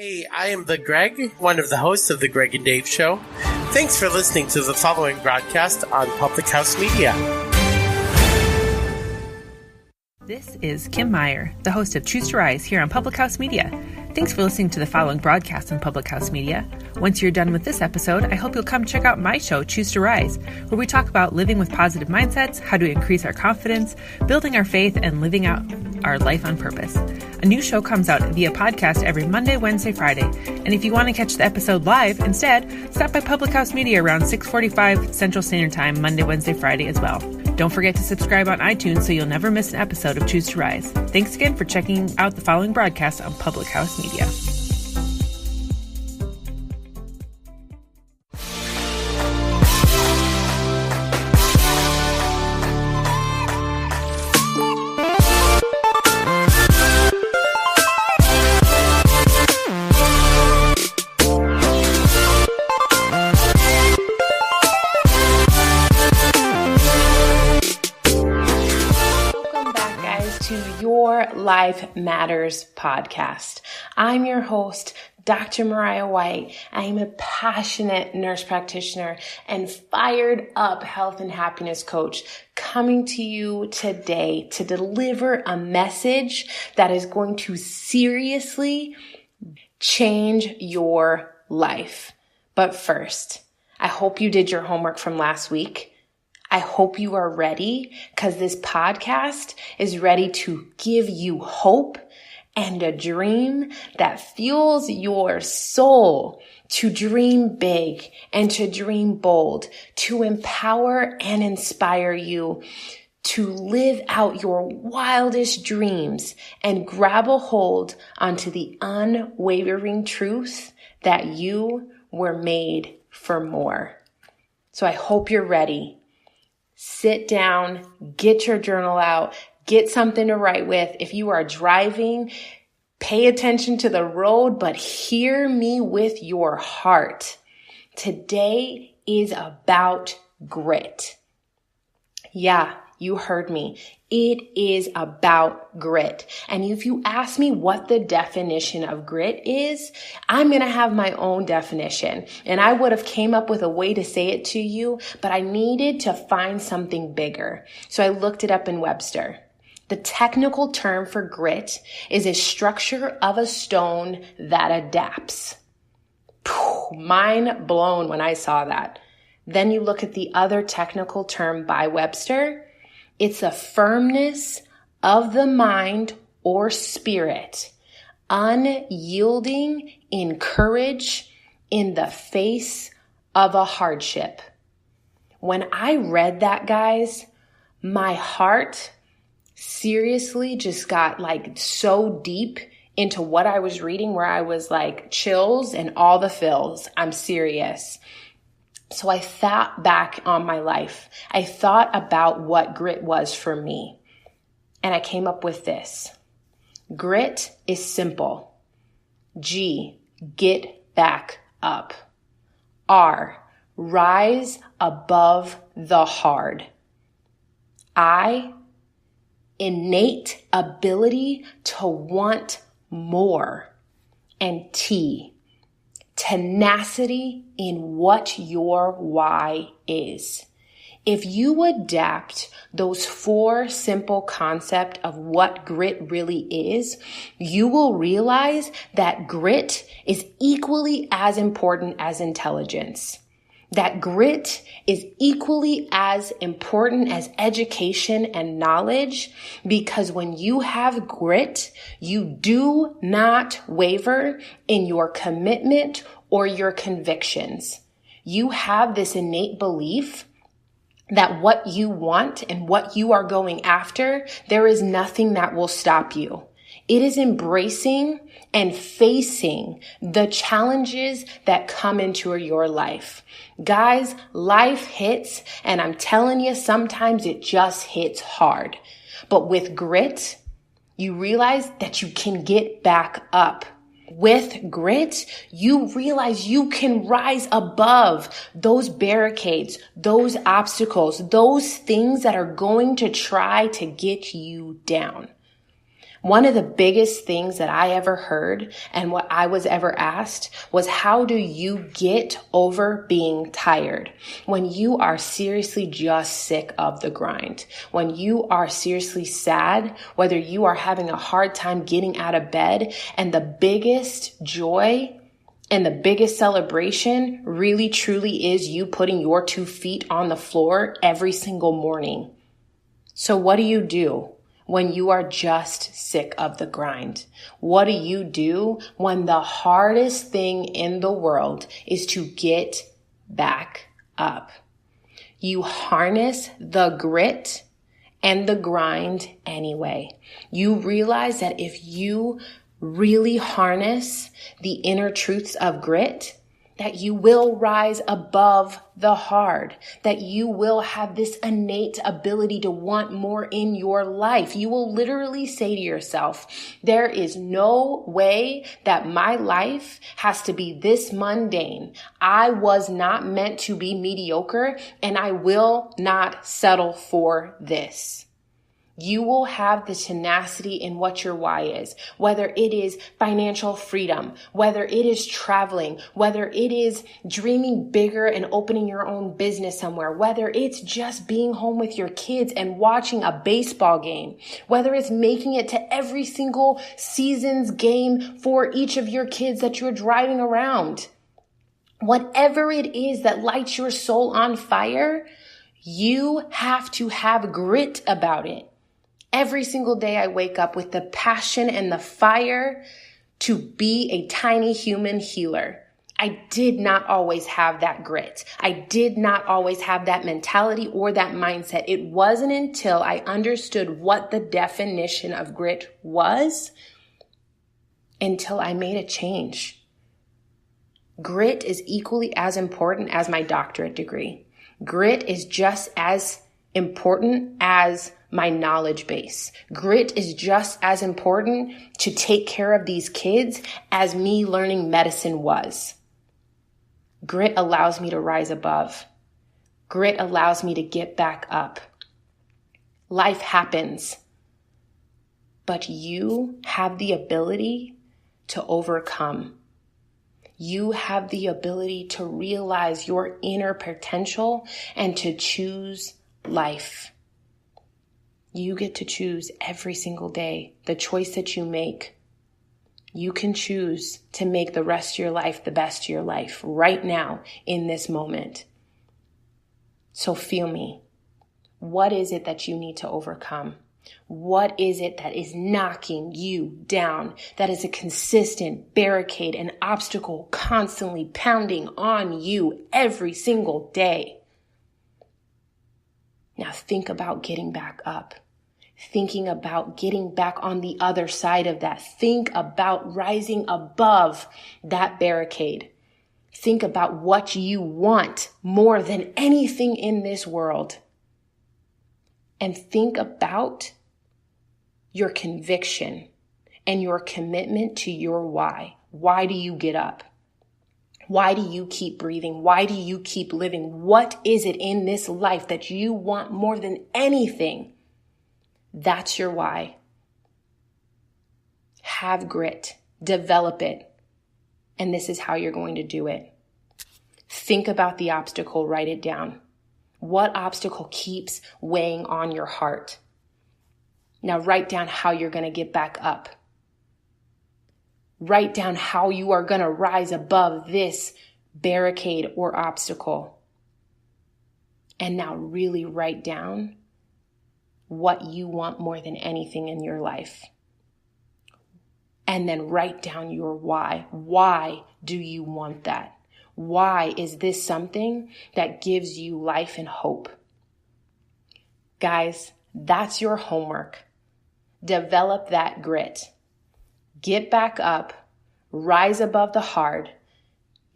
Hey, I am the Greg, one of the hosts of the Greg and Dave Show. Thanks for listening to the following broadcast on Public House Media. This is Kim Meyer, the host of Choose to Rise here on Public House Media. Thanks for listening to the following broadcast on Public House Media. Once you're done with this episode, I hope you'll come check out my show, Choose to Rise, where we talk about living with positive mindsets, how to increase our confidence, building our faith, and living out our life on purpose. A new show comes out via podcast every Monday, Wednesday, Friday. And if you want to catch the episode live instead, stop by Public House Media around 6:45 Central Standard Time, Monday, Wednesday, Friday as well. Don't forget to subscribe on iTunes so you'll never miss an episode of Choose to Rise. Thanks again for checking out the following broadcast on Public House Media. Life Matters podcast. I'm your host, Dr. Mariah White. I am a passionate nurse practitioner and fired up health and happiness coach coming to you today to deliver a message that is going to seriously change your life. But first, I hope you did your homework from last week. I hope you are ready because this podcast is ready to give you hope and a dream that fuels your soul to dream big and to dream bold, to empower and inspire you to live out your wildest dreams and grab a hold onto the unwavering truth that you were made for more. So I hope you're ready. Sit down, get your journal out, get something to write with. If you are driving, pay attention to the road, but hear me with your heart. Today is about grit. Yeah, you heard me. It is about grit. And if you ask me what the definition of grit is, I'm going to have my own definition. And I would have came up with a way to say it to you, but I needed to find something bigger. So I looked it up in Webster. The technical term for grit is a structure of a stone that adapts. Mind blown when I saw that. Then you look at the other technical term by Webster. It's a firmness of the mind or spirit, unyielding in courage in the face of a hardship. When I read that, guys, my heart seriously just got like so deep into what I was reading where I was like chills and all the feels. I'm serious. So I thought back on my life. I thought about what grit was for me. And I came up with this. Grit is simple. G, get back up. R, rise above the hard. I, innate ability to want more. And T, tenacity in what your why is. If you adapt those four simple concepts of what grit really is, you will realize that grit is equally as important as intelligence. That grit is equally as important as education and knowledge, because when you have grit, you do not waver in your commitment or your convictions. You have this innate belief that what you want and what you are going after, there is nothing that will stop you. It is embracing and facing the challenges that come into your life. Guys, life hits, and I'm telling you, sometimes it just hits hard. But with grit, you realize that you can get back up. With grit, you realize you can rise above those barricades, those obstacles, those things that are going to try to get you down. One of the biggest things that I ever heard and what I was ever asked was, how do you get over being tired? When you are seriously just sick of the grind, when you are seriously sad, whether you are having a hard time getting out of bed, and the biggest joy and the biggest celebration really truly is you putting your 2 feet on the floor every single morning. So what do you do when you are just sick of the grind? What do you do when the hardest thing in the world is to get back up? You harness the grit and the grind anyway. You realize that if you really harness the inner truths of grit, that you will rise above the hard, that you will have this innate ability to want more in your life. You will literally say to yourself, there is no way that my life has to be this mundane. I was not meant to be mediocre, and I will not settle for this. You will have the tenacity in what your why is, whether it is financial freedom, whether it is traveling, whether it is dreaming bigger and opening your own business somewhere, whether it's just being home with your kids and watching a baseball game, whether it's making it to every single season's game for each of your kids that you're driving around. Whatever it is that lights your soul on fire, you have to have grit about it. Every single day I wake up with the passion and the fire to be a tiny human healer. I did not always have that grit. I did not always have that mentality or that mindset. It wasn't until I understood what the definition of grit was until I made a change. Grit is equally as important as my doctorate degree. Grit is just as important as my knowledge base. Grit is just as important to take care of these kids as me learning medicine was. Grit allows me to rise above. Grit allows me to get back up. Life happens, but you have the ability to overcome. You have the ability to realize your inner potential and to choose life. You get to choose every single day the choice that you make. You can choose to make the rest of your life the best of your life right now in this moment. So feel me. What is it that you need to overcome? What is it that is knocking you down? That is a consistent barricade, an obstacle constantly pounding on you every single day. Now think about getting back up. Thinking about getting back on the other side of that. Think about rising above that barricade. Think about what you want more than anything in this world. And think about your conviction and your commitment to your why. Why do you get up? Why do you keep breathing? Why do you keep living? What is it in this life that you want more than anything? That's your why. Have grit. Develop it. And this is how you're going to do it. Think about the obstacle. Write it down. What obstacle keeps weighing on your heart? Now write down how you're going to get back up. Write down how you are going to rise above this barricade or obstacle. And now really write down what you want more than anything in your life. And then write down your why. Why do you want that? Why is this something that gives you life and hope? Guys, that's your homework. Develop that grit. Get back up, rise above the hard,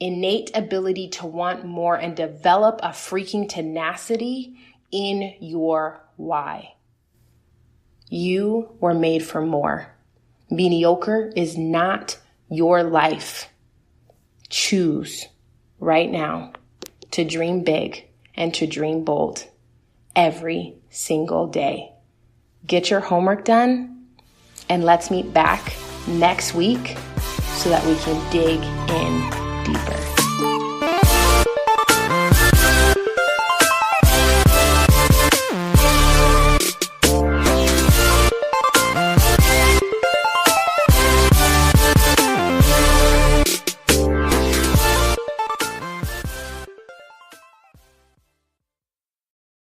innate ability to want more, and develop a freaking tenacity in your why. You were made for more. Mediocre is not your life. Choose right now to dream big and to dream bold every single day. Get your homework done And let's meet back next week so that we can dig in deeper.